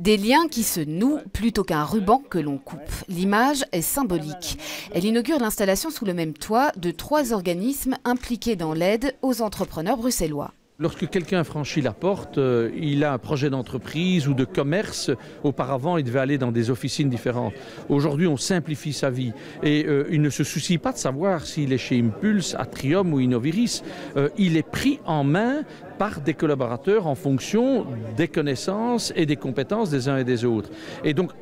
Des liens qui se nouent plutôt qu'un ruban que l'on coupe. L'image est symbolique. Elle inaugure l'installation sous le même toit de 3 organismes impliqués dans l'aide aux entrepreneurs bruxellois. Lorsque quelqu'un franchit la porte, il a un projet d'entreprise ou de commerce. Auparavant, il devait aller dans des officines différentes. Aujourd'hui, on simplifie sa vie. Et il ne se soucie pas de savoir s'il est chez Impulse, Atrium ou Innoviris. Il est pris en main par des collaborateurs en fonction des connaissances et des compétences des uns et des autres. Et donc,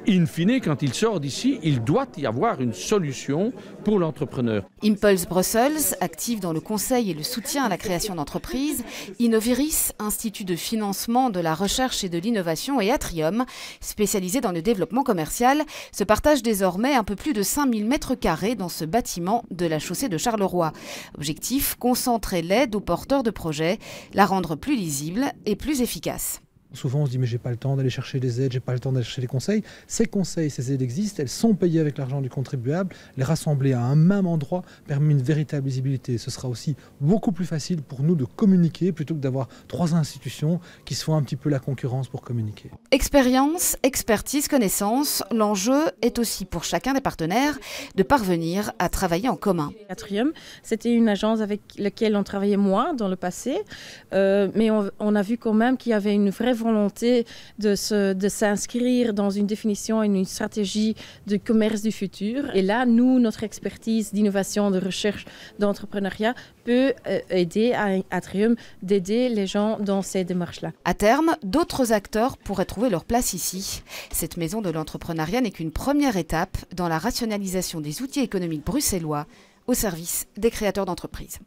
in fine, quand il sort d'ici, il doit y avoir une solution pour l'entrepreneur. Impulse Brussels, active dans le conseil et le soutien à la création d'entreprises, Innoviris, institut de financement de la recherche et de l'innovation, et Atrium, spécialisé dans le développement commercial, se partagent désormais un peu plus de 5000 m² dans ce bâtiment de la chaussée de Charleroi. Objectif, concentrer l'aide aux porteurs de projets, la rendre plus lisible et plus efficace. Souvent on se dit mais j'ai pas le temps d'aller chercher des aides, j'ai pas le temps d'aller chercher des conseils. Ces conseils, ces aides existent, elles sont payées avec l'argent du contribuable. Les rassembler à un même endroit permet une véritable visibilité. Ce sera aussi beaucoup plus facile pour nous de communiquer plutôt que d'avoir 3 institutions qui se font un petit peu la concurrence pour communiquer. Expérience, expertise, connaissance, l'enjeu est aussi pour chacun des partenaires de parvenir à travailler en commun. Atrium, c'était une agence avec laquelle on travaillait moins dans le passé, mais on a vu quand même qu'il y avait une vraie volonté de s'inscrire dans une définition et une stratégie de commerce du futur. Et là, nous, notre expertise d'innovation, de recherche, d'entrepreneuriat peut aider à Atrium d'aider les gens dans ces démarches-là. À terme, d'autres acteurs pourraient trouver leur place ici. Cette maison de l'entrepreneuriat n'est qu'une première étape dans la rationalisation des outils économiques bruxellois au service des créateurs d'entreprises.